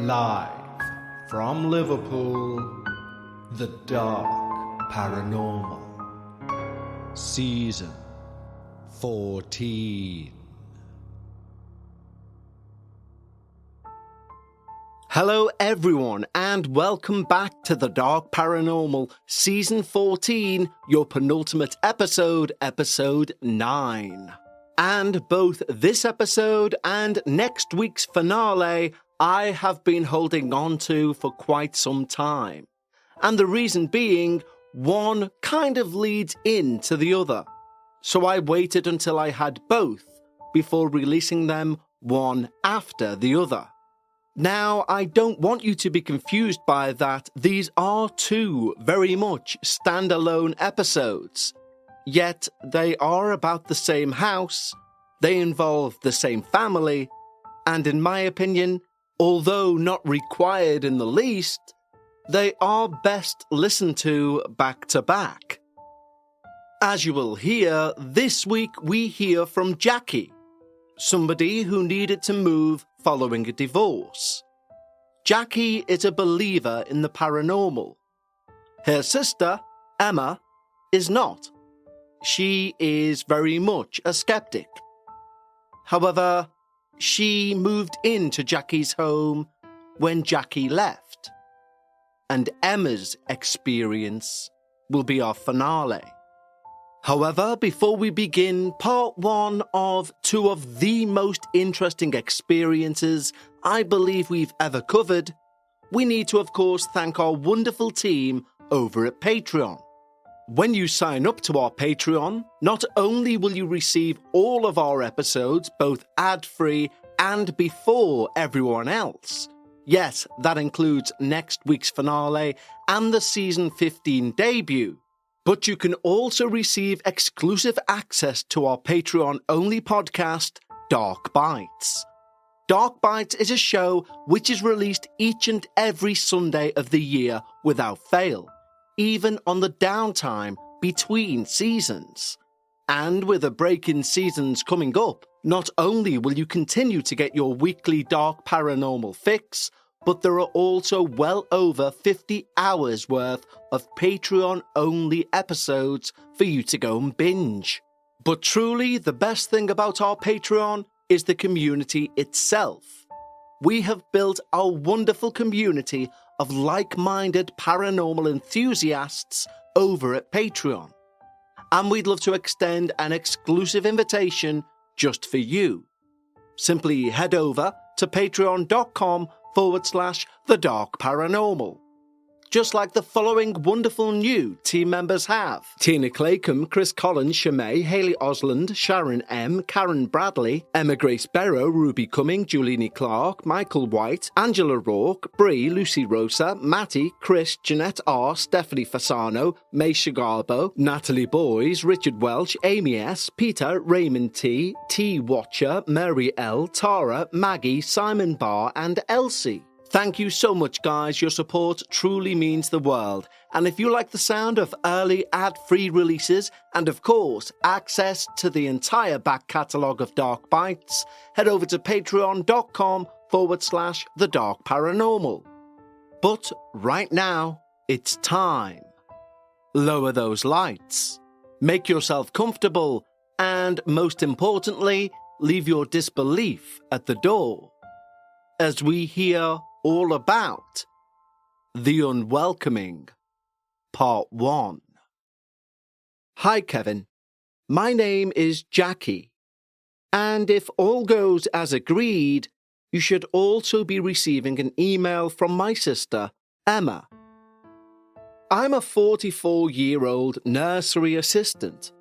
Live from Liverpool, the Dark Paranormal, Season 14. Hello everyone, and welcome back to the Dark Paranormal, Season 14, your penultimate episode, Episode 9. And both this episode and next week's finale I have been holding on to for quite some time. And the reason being, one kind of leads into the other. So I waited until I had both before releasing them one after the other. Now, I don't want you to be confused by that. These are two very much standalone episodes. Yet they are about the same house, they involve the same family, and in my opinion, although not required in the least, they are best listened to back to back. As you will hear, this week we hear from Jackie, somebody who needed to move following a divorce. Jackie is a believer in the paranormal. Her sister, Emma, is not. She is very much a skeptic. However, she moved into Jackie's home when Jackie left. And Emma's experience will be our finale. However, before we begin part one of two of the most interesting experiences I believe we've ever covered, we need to, of course, thank our wonderful team over at Patreon. When you sign up to our Patreon, not only will you receive all of our episodes, both ad-free and before everyone else. Yes, that includes next week's finale and the Season 15 debut. But you can also receive exclusive access to our Patreon-only podcast, Dark Bites. Dark Bites is a show which is released each and every Sunday of the year without fail, even on the downtime between seasons. And with a break in seasons coming up, not only will you continue to get your weekly Dark Paranormal fix, but there are also well over 50 hours worth of Patreon-only episodes for you to go and binge. But truly, the best thing about our Patreon is the community itself. We have built a wonderful community of like-minded paranormal enthusiasts over at Patreon. And we'd love to extend an exclusive invitation just for you. Simply head over to patreon.com/The Dark Paranormal. Just like the following wonderful new team members have: Tina Claycomb, Chris Collins, Shamay, Hayley Osland, Sharon M, Karen Bradley, Emma Grace Barrow, Ruby Cumming, Juliani Clark, Michael White, Angela Rourke, Bree, Lucy Rosa, Matty, Chris, Jeanette R, Stephanie Fasano, May Shagarbo, Natalie Boys, Richard Welch, Amy S, Peter, Raymond T, T Watcher, Mary L, Tara, Maggie, Simon Barr, and Elsie. Thank you so much, guys. Your support truly means the world. And if you like the sound of early ad-free releases and, of course, access to the entire back catalogue of Dark Bites, head over to patreon.com/The Dark Paranormal. But right now, it's time. Lower those lights, make yourself comfortable, and most importantly, leave your disbelief at the door, as we hear all about The Umwelcoming, Part 1. Hi, Kevin. My name is Jackie, and if all goes as agreed, you should also be receiving an email from my sister, Emma. I'm a 44-year-old nursery assistant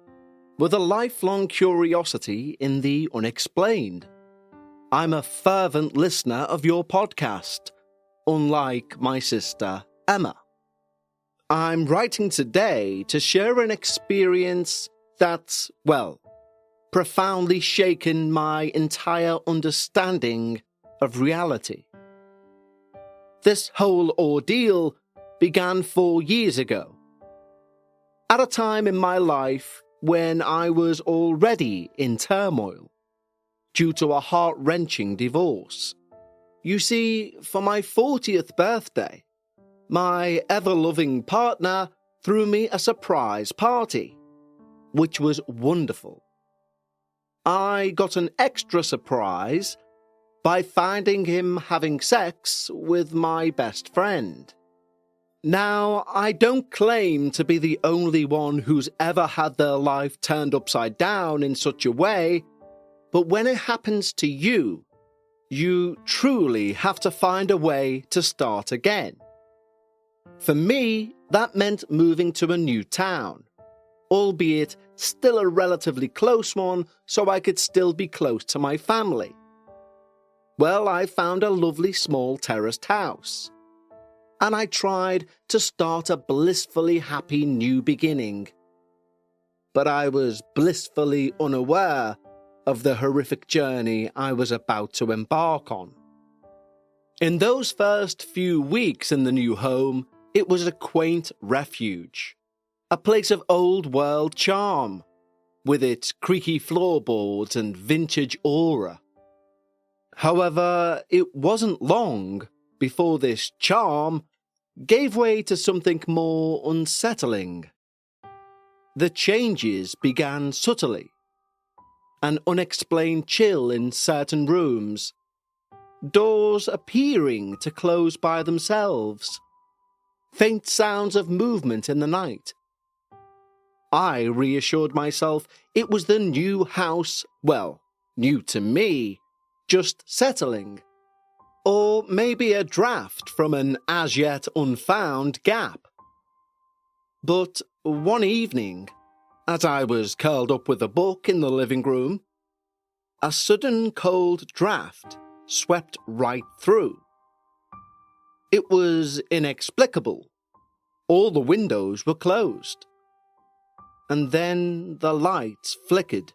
with a lifelong curiosity in the unexplained. I'm a fervent listener of your podcast, unlike my sister, Emma. I'm writing today to share an experience that's, well, profoundly shaken my entire understanding of reality. This whole ordeal began 4 years ago, at a time in my life when I was already in turmoil due to a heart-wrenching divorce. You see, for my 40th birthday, my ever-loving partner threw me a surprise party, which was wonderful. I got an extra surprise by finding him having sex with my best friend. Now, I don't claim to be the only one who's ever had their life turned upside down in such a way, but when it happens to you, you truly have to find a way to start again. For me, that meant moving to a new town, albeit still a relatively close one, so I could still be close to my family. Well, I found a lovely small terraced house, and I tried to start a blissfully happy new beginning. But I was blissfully unaware of the horrific journey I was about to embark on. In those first few weeks in the new home, it was a quaint refuge, a place of old-world charm, with its creaky floorboards and vintage aura. However, it wasn't long before this charm gave way to something more unsettling. The changes began subtly. An unexplained chill in certain rooms, doors appearing to close by themselves, faint sounds of movement in the night. I reassured myself it was the new house, well, new to me, just settling. Or maybe a draft from an as-yet unfound gap. But one evening, as I was curled up with a book in the living room, a sudden cold draft swept right through. It was inexplicable. All the windows were closed. And then the lights flickered,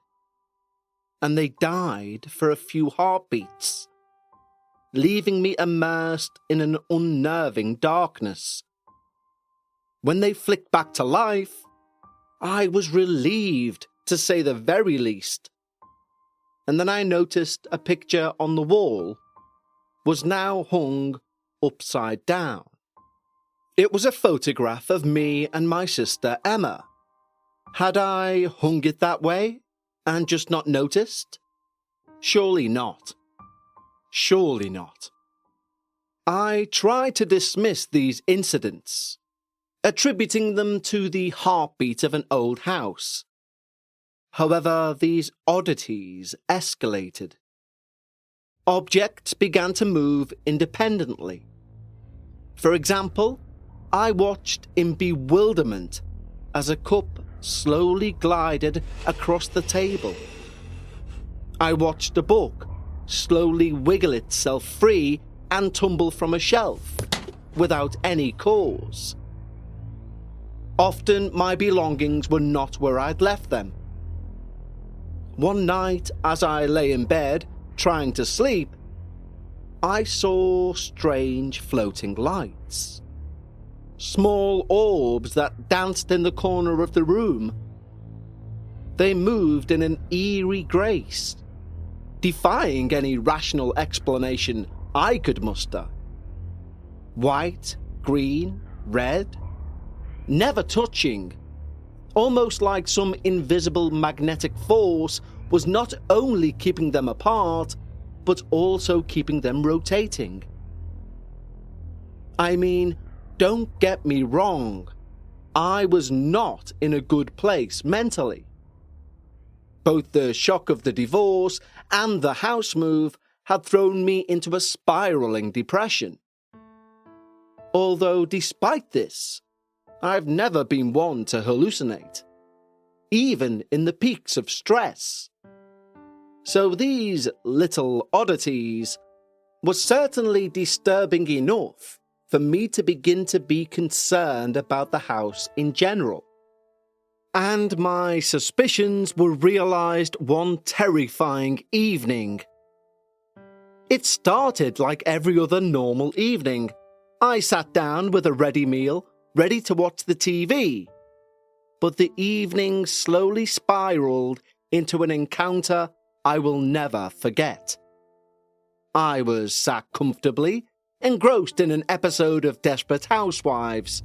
and they died for a few heartbeats, leaving me immersed in an unnerving darkness. When they flicked back to life, I was relieved, to say the very least. And then I noticed a picture on the wall was now hung upside down. It was a photograph of me and my sister Emma. Had I hung it that way and just not noticed? Surely not. Surely not. I tried to dismiss these incidents, attributing them to the heartbeat of an old house. However, these oddities escalated. Objects began to move independently. For example, I watched in bewilderment as a cup slowly glided across the table. I watched a book slowly wiggle itself free and tumble from a shelf without any cause. Often my belongings were not where I'd left them. One night, as I lay in bed trying to sleep, I saw strange floating lights. Small orbs that danced in the corner of the room. They moved in an eerie grace, defying any rational explanation I could muster. White, green, red, never touching, almost like some invisible magnetic force was not only keeping them apart, but also keeping them rotating. I mean, don't get me wrong, I was not in a good place mentally. Both the shock of the divorce and the house move had thrown me into a spiraling depression. Although despite this, I've never been one to hallucinate, even in the peaks of stress. So these little oddities were certainly disturbing enough for me to begin to be concerned about the house in general. And my suspicions were realized one terrifying evening. It started like every other normal evening. I sat down with a ready meal, ready to watch the TV. But the evening slowly spiraled into an encounter I will never forget. I was sat comfortably, engrossed in an episode of Desperate Housewives,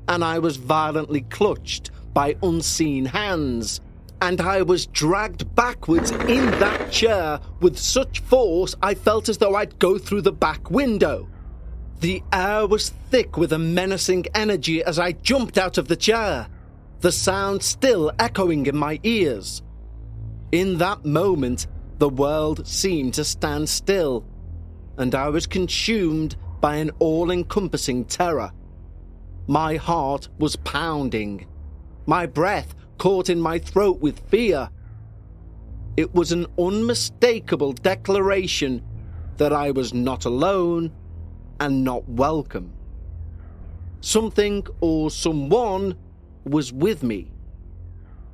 and I was violently clutched by unseen hands, and I was dragged backwards in that chair with such force I felt as though I'd go through the back window. The air was thick with a menacing energy as I jumped out of the chair, the sound still echoing in my ears. In that moment, the world seemed to stand still, and I was consumed by an all-encompassing terror. My heart was pounding, my breath caught in my throat with fear. It was an unmistakable declaration that I was not alone and not welcome. Something or someone was with me,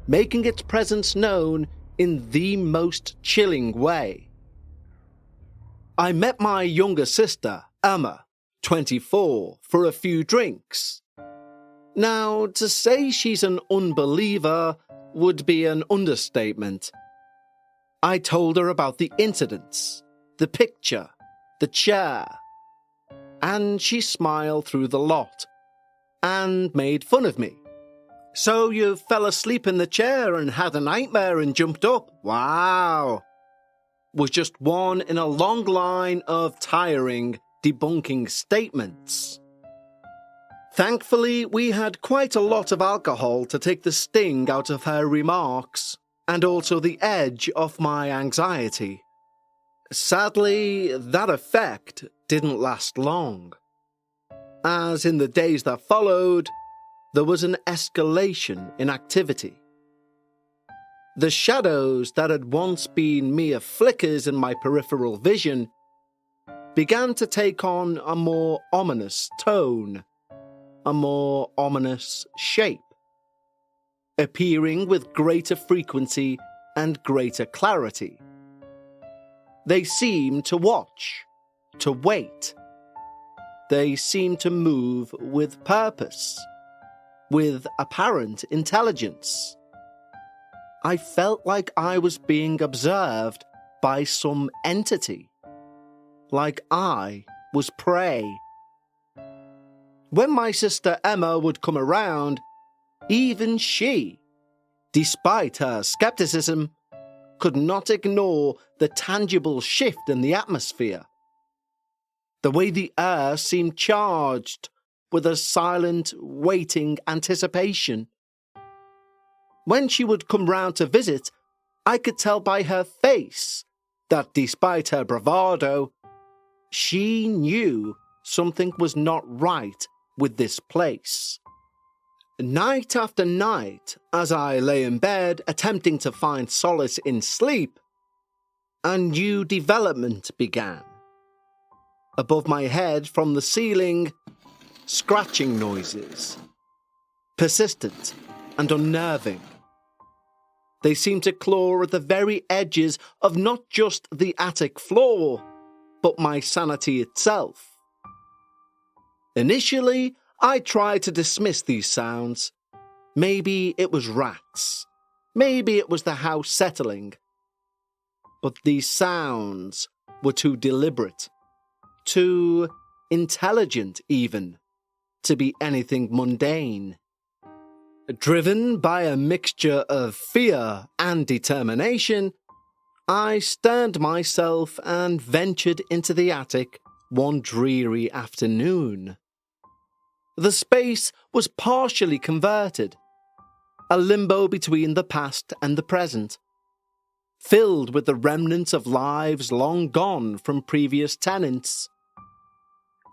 making its presence known in the most chilling way. I met my younger sister, Emma, 24, for a few drinks. Now, to say she's an unbeliever would be an understatement. I told her about the incidents, the picture, the chair, and she smiled through the lot and made fun of me. So you fell asleep in the chair and had a nightmare and jumped up? Wow! Was just one in a long line of tiring, debunking statements. Thankfully, we had quite a lot of alcohol to take the sting out of her remarks, and also the edge off my anxiety. Sadly, that effect didn't last long, as in the days that followed, there was an escalation in activity. The shadows that had once been mere flickers in my peripheral vision began to take on a more ominous tone, a more ominous shape, appearing with greater frequency and greater clarity. They seemed to watch, to wait. They seemed to move with purpose, with apparent intelligence. I felt like I was being observed by some entity, like I was prey. When my sister Emma would come around, even she, despite her skepticism, could not ignore the tangible shift in the atmosphere. The way the air seemed charged with a silent, waiting anticipation. When she would come round to visit, I could tell by her face that despite her bravado, she knew something was not right with this place. Night after night, as I lay in bed attempting to find solace in sleep, a new development began. Above my head from the ceiling, scratching noises, persistent and unnerving. They seemed to claw at the very edges of not just the attic floor, but my sanity itself. Initially, I tried to dismiss these sounds. Maybe it was rats. Maybe it was the house settling. But these sounds were too deliberate, too intelligent even, to be anything mundane. Driven by a mixture of fear and determination, I sterned myself and ventured into the attic one dreary afternoon. The space was partially converted, a limbo between the past and the present, filled with the remnants of lives long gone from previous tenants.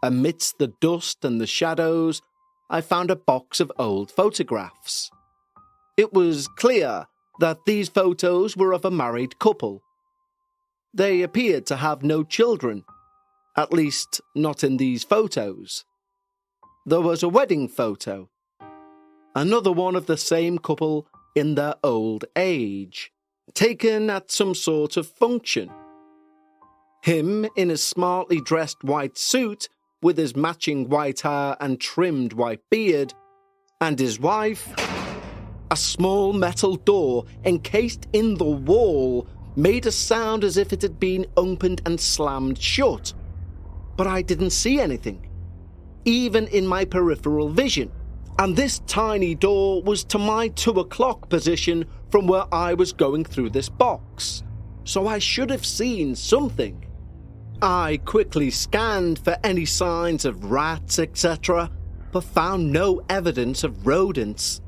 Amidst the dust and the shadows, I found a box of old photographs. It was clear that these photos were of a married couple. They appeared to have no children, at least not in these photos. There was a wedding photo, another one of the same couple in their old age, taken at some sort of function. Him in a smartly dressed white suit with his matching white hair and trimmed white beard, and his wife, a small metal door encased in the wall made a sound as if it had been opened and slammed shut. But I didn't see anything, even in my peripheral vision. And this tiny door was to my 2 o'clock position from where I was going through this box. So I should have seen something. I quickly scanned for any signs of rats, etc., but found no evidence of rodents.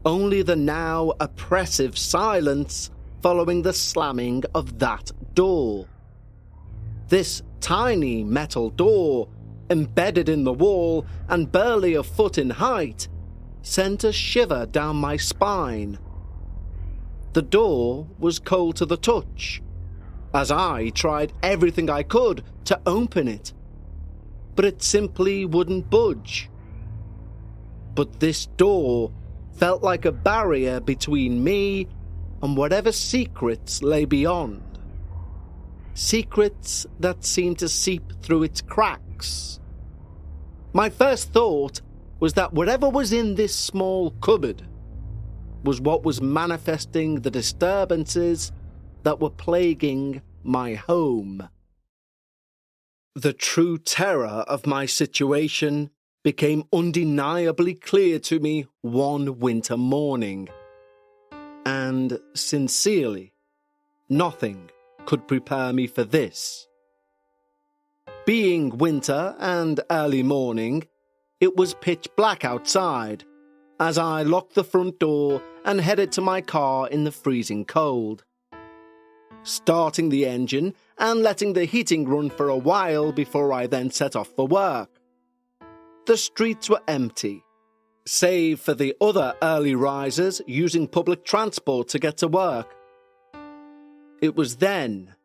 Only the now oppressive silence following the slamming of that door. This tiny metal door, embedded in the wall and barely a foot in height, sent a shiver down my spine. The door was cold to the touch, as I tried everything I could to open it, but it simply wouldn't budge. But this door felt like a barrier between me and whatever secrets lay beyond. Secrets that seemed to seep through its cracks. My first thought was that whatever was in this small cupboard was what was manifesting the disturbances that were plaguing my home. The true terror of my situation became undeniably clear to me one winter morning. And sincerely, nothing could prepare me for this. Being winter and early morning, it was pitch black outside as I locked the front door and headed to my car in the freezing cold. Starting the engine and letting the heating run for a while before I then set off for work. The streets were empty, save for the other early risers using public transport to get to work. It was then,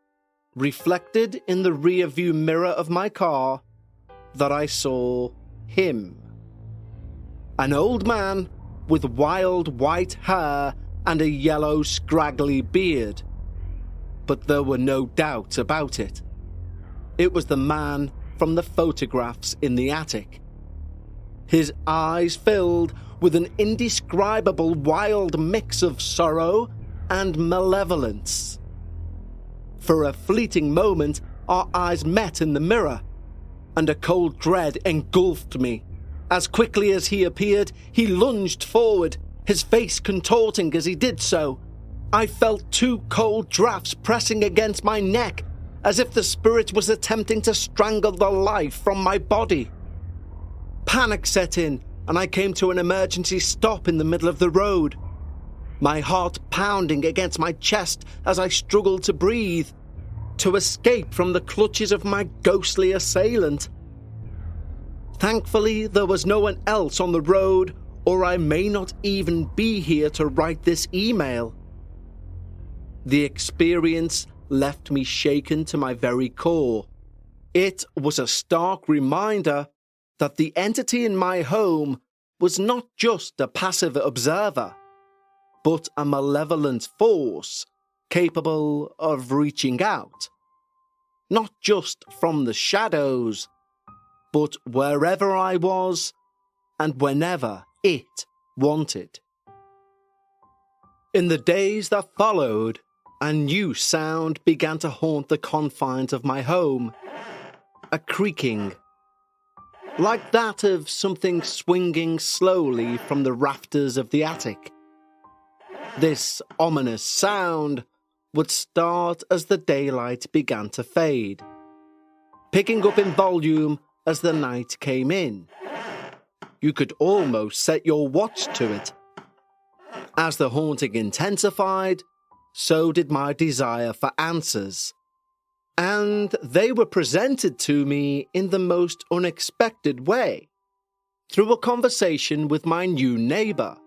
reflected in the rear-view mirror of my car, that I saw him. An old man with wild white hair and a yellow scraggly beard. But there were no doubts about it. It was the man from the photographs in the attic. His eyes filled with an indescribable wild mix of sorrow and malevolence. For a fleeting moment, our eyes met in the mirror, and a cold dread engulfed me. As quickly as he appeared, he lunged forward, his face contorting as he did so. I felt 2 cold drafts pressing against my neck, as if the spirit was attempting to strangle the life from my body. Panic set in, and I came to an emergency stop in the middle of the road. My heart pounding against my chest as I struggled to breathe, to escape from the clutches of my ghostly assailant. Thankfully, there was no one else on the road, or I may not even be here to write this email. The experience left me shaken to my very core. It was a stark reminder that the entity in my home was not just a passive observer, but a malevolent force capable of reaching out, not just from the shadows, but wherever I was and whenever it wanted. In the days that followed, a new sound began to haunt the confines of my home. A creaking, like that of something swinging slowly from the rafters of the attic. This ominous sound would start as the daylight began to fade, picking up in volume as the night came in. You could almost set your watch to it. As the haunting intensified, so did my desire for answers. And they were presented to me in the most unexpected way, through a conversation with my new neighbour,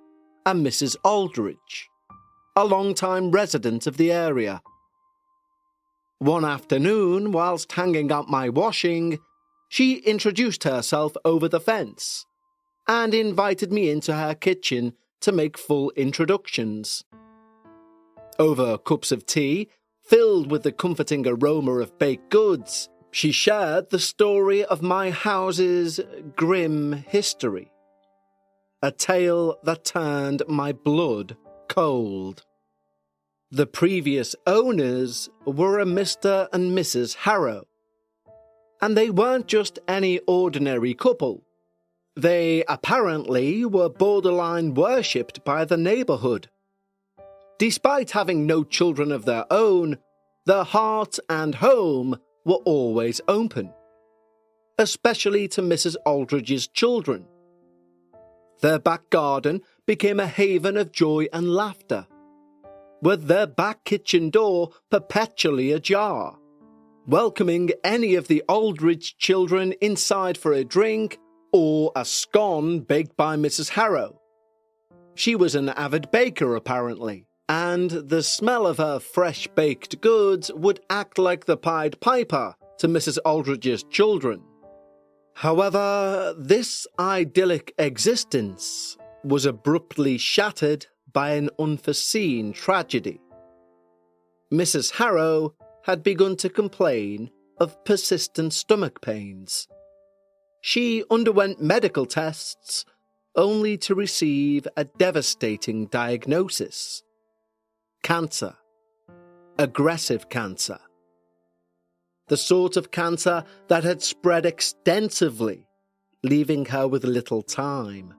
a Mrs. Aldridge, a long-time resident of the area. One afternoon, whilst hanging out my washing, she introduced herself over the fence and invited me into her kitchen to make full introductions. Over cups of tea, filled with the comforting aroma of baked goods, she shared the story of my house's grim history. A tale that turned my blood cold. The previous owners were a Mr. and Mrs. Harrow. And they weren't just any ordinary couple. They apparently were borderline worshipped by the neighbourhood. Despite having no children of their own, their heart and home were always open, especially to Mrs. Aldridge's children. Their back garden became a haven of joy and laughter, with their back kitchen door perpetually ajar, welcoming any of the Aldridge children inside for a drink or a scone baked by Mrs. Harrow. She was an avid baker, apparently, and the smell of her fresh-baked goods would act like the Pied Piper to Mrs. Aldridge's children. However, this idyllic existence was abruptly shattered by an unforeseen tragedy. Mrs. Harrow had begun to complain of persistent stomach pains. She underwent medical tests only to receive a devastating diagnosis: cancer. Aggressive cancer. The sort of cancer that had spread extensively, leaving her with little time.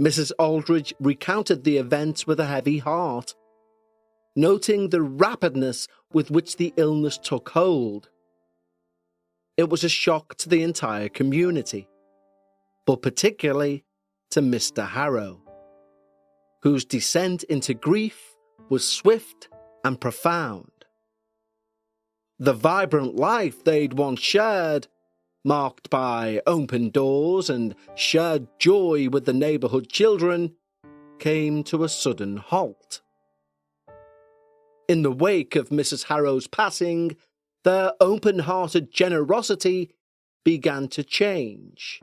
Mrs. Aldridge recounted the events with a heavy heart, noting the rapidness with which the illness took hold. It was a shock to the entire community, but particularly to Mr. Harrow, whose descent into grief was swift and profound. The vibrant life they'd once shared, marked by open doors and shared joy with the neighbourhood children, came to a sudden halt. In the wake of Mrs. Harrow's passing, their open-hearted generosity began to change.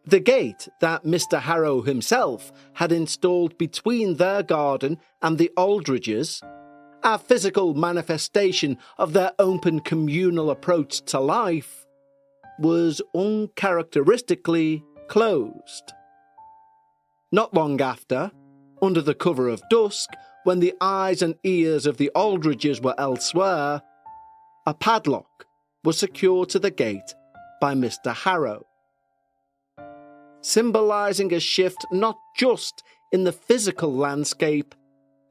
The gate that Mr. Harrow himself had installed between their garden and the Aldridges, a physical manifestation of their open communal approach to life, was uncharacteristically closed. Not long after, under the cover of dusk, when the eyes and ears of the Aldridges were elsewhere, a padlock was secured to the gate by Mr. Harrow, symbolising a shift not just in the physical landscape,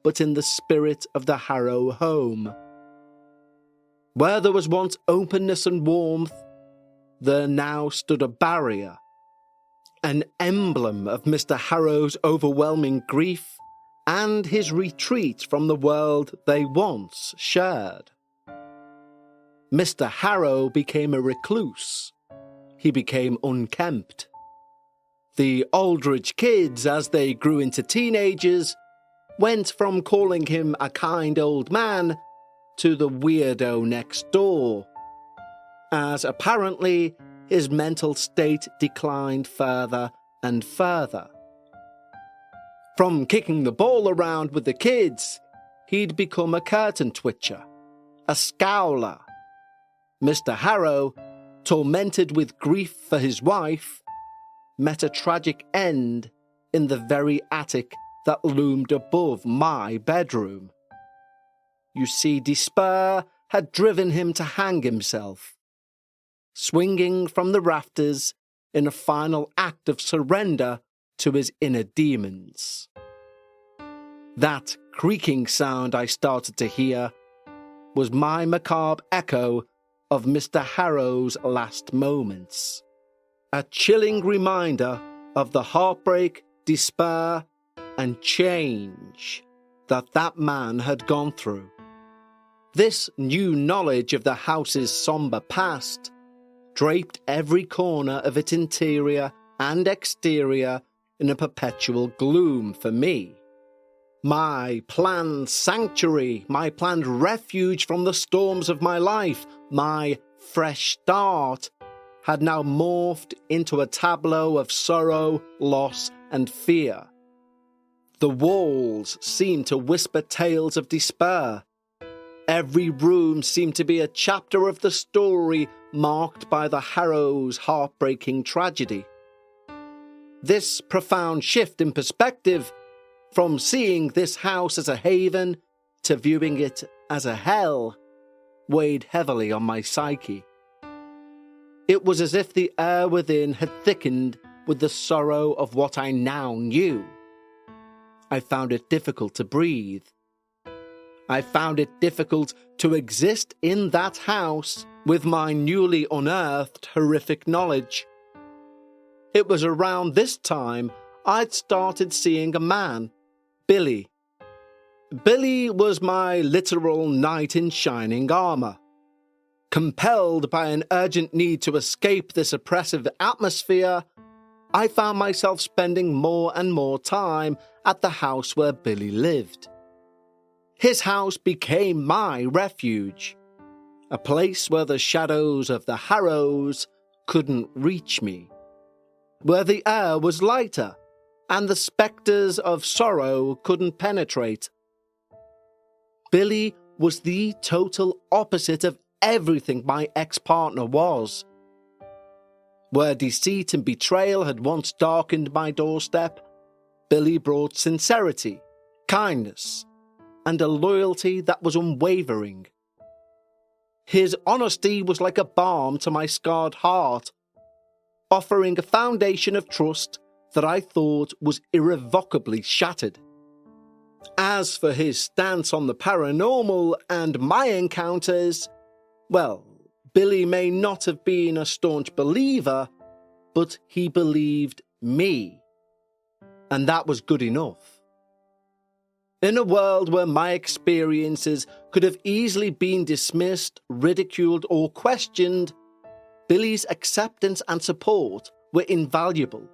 but in the spirit of the Harrow home. Where there was once openness and warmth, there now stood a barrier, an emblem of Mr. Harrow's overwhelming grief and his retreat from the world they once shared. Mr. Harrow became a recluse. He became unkempt. The Aldridge kids, as they grew into teenagers, went from calling him a kind old man to the weirdo next door, as apparently his mental state declined further and further. From kicking the ball around with the kids, he'd become a curtain twitcher, a scowler. Mr. Harrow, tormented with grief for his wife, met a tragic end in the very attic that loomed above my bedroom. You see, despair had driven him to hang himself, swinging from the rafters in a final act of surrender to his inner demons. That creaking sound I started to hear was my macabre echo of Mr. Harrow's last moments, a chilling reminder of the heartbreak, despair, and change that man had gone through. This new knowledge of the house's sombre past draped every corner of its interior and exterior in a perpetual gloom for me. My planned sanctuary, my planned refuge from the storms of my life, my fresh start, had now morphed into a tableau of sorrow, loss, and fear. The walls seemed to whisper tales of despair. Every room seemed to be a chapter of the story marked by the Harrow's heartbreaking tragedy. This profound shift in perspective from seeing this house as a haven to viewing it as a hell, weighed heavily on my psyche. It was as if the air within had thickened with the sorrow of what I now knew. I found it difficult to breathe. I found it difficult to exist in that house with my newly unearthed horrific knowledge. It was around this time I'd started seeing a man, Billy. Billy was my literal knight in shining armour. Compelled by an urgent need to escape this oppressive atmosphere, I found myself spending more and more time at the house where Billy lived. His house became my refuge, a place where the shadows of the Harrows couldn't reach me, where the air was lighter and the spectres of sorrow couldn't penetrate. Billy was the total opposite of everything my ex-partner was. Where deceit and betrayal had once darkened my doorstep, Billy brought sincerity, kindness, and a loyalty that was unwavering. His honesty was like a balm to my scarred heart, offering a foundation of trust that I thought was irrevocably shattered. As for his stance on the paranormal and my encounters, well, Billy may not have been a staunch believer, but he believed me. And that was good enough. In a world where my experiences could have easily been dismissed, ridiculed, or questioned, Billy's acceptance and support were invaluable.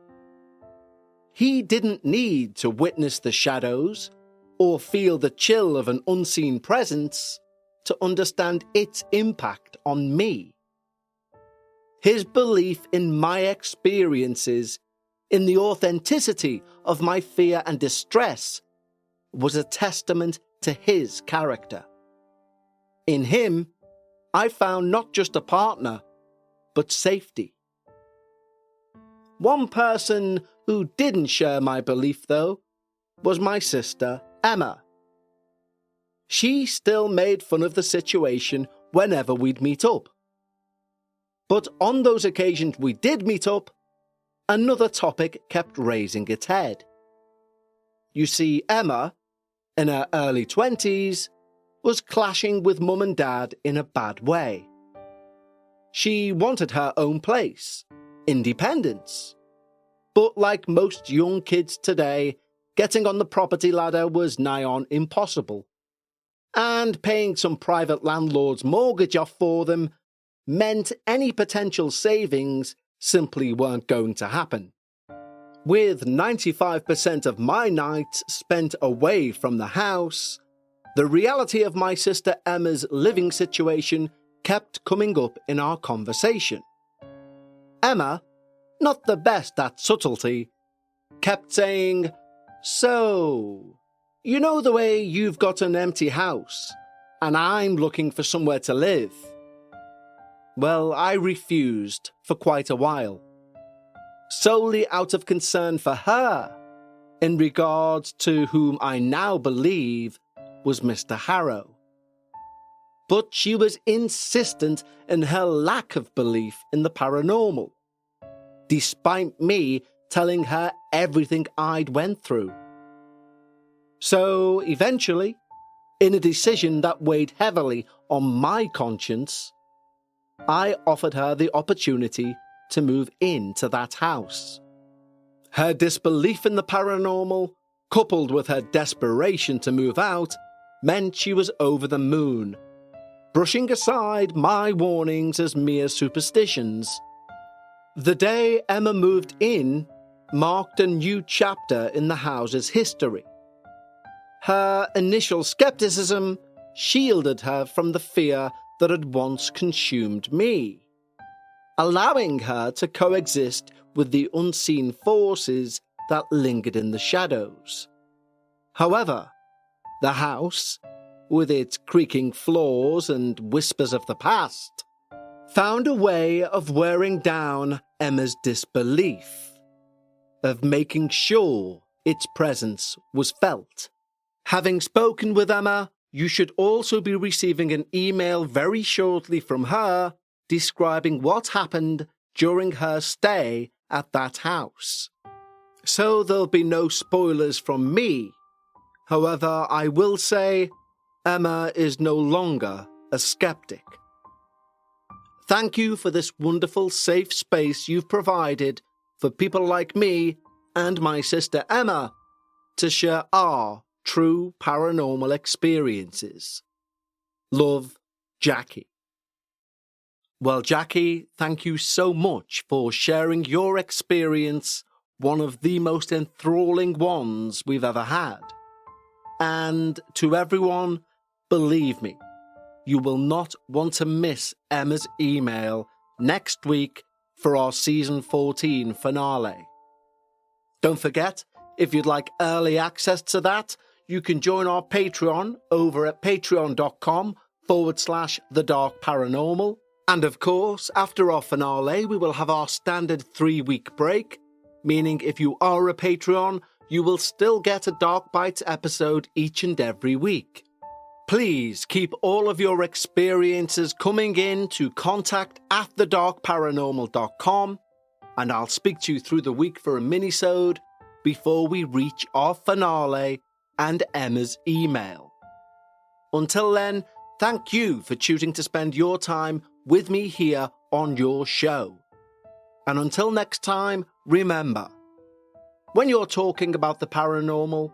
He didn't need to witness the shadows or feel the chill of an unseen presence to understand its impact on me. His belief in my experiences, in the authenticity of my fear and distress, was a testament to his character. In him, I found not just a partner, but safety. One person who didn't share my belief, though, was my sister, Emma. She still made fun of the situation whenever we'd meet up. But on those occasions we did meet up, another topic kept raising its head. You see, Emma, in her early 20s, was clashing with Mum and Dad in a bad way. She wanted her own place, independence. But like most young kids today, getting on the property ladder was nigh on impossible. And paying some private landlord's mortgage off for them meant any potential savings simply weren't going to happen. With 95% of my nights spent away from the house, the reality of my sister Emma's living situation kept coming up in our conversation. Emma, not the best at subtlety, kept saying, "So, you know the way you've got an empty house, and I'm looking for somewhere to live?" Well, I refused for quite a while, solely out of concern for her, in regards to whom I now believe was Mr. Harrow. But she was insistent in her lack of belief in the paranormal, despite me telling her everything I'd went through. So eventually, in a decision that weighed heavily on my conscience, I offered her the opportunity to move into that house. Her disbelief in the paranormal, coupled with her desperation to move out, meant she was over the moon, brushing aside my warnings as mere superstitions. The day Emma moved in marked a new chapter in the house's history. Her initial skepticism shielded her from the fear that had once consumed me, allowing her to coexist with the unseen forces that lingered in the shadows. However, the house, with its creaking floors and whispers of the past, found a way of wearing down Emma's disbelief, of making sure its presence was felt. Having spoken with Emma, you should also be receiving an email very shortly from her describing what happened during her stay at that house. So there'll be no spoilers from me. However, I will say Emma is no longer a skeptic. Thank you for this wonderful safe space you've provided for people like me and my sister Emma to share our true paranormal experiences. Love, Jackie. Well, Jackie, thank you so much for sharing your experience, one of the most enthralling ones we've ever had. And to everyone, believe me, you will not want to miss Emma's email next week for our Season 14 finale. Don't forget, if you'd like early access to that, you can join our Patreon over at patreon.com/The Dark Paranormal. And of course, after our finale, we will have our standard 3-week break, meaning if you are a Patreon, you will still get a Dark Bites episode each and every week. Please keep all of your experiences coming in to contact@thedarkparanormal.com, and I'll speak to you through the week for a mini-sode before we reach our finale and Emma's email. Until then, thank you for choosing to spend your time with me here on your show. And until next time, remember, when you're talking about the paranormal,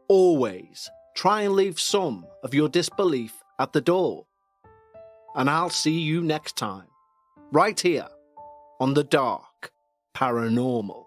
always try and leave some of your disbelief at the door. And I'll see you next time, right here on the Dark Paranormal.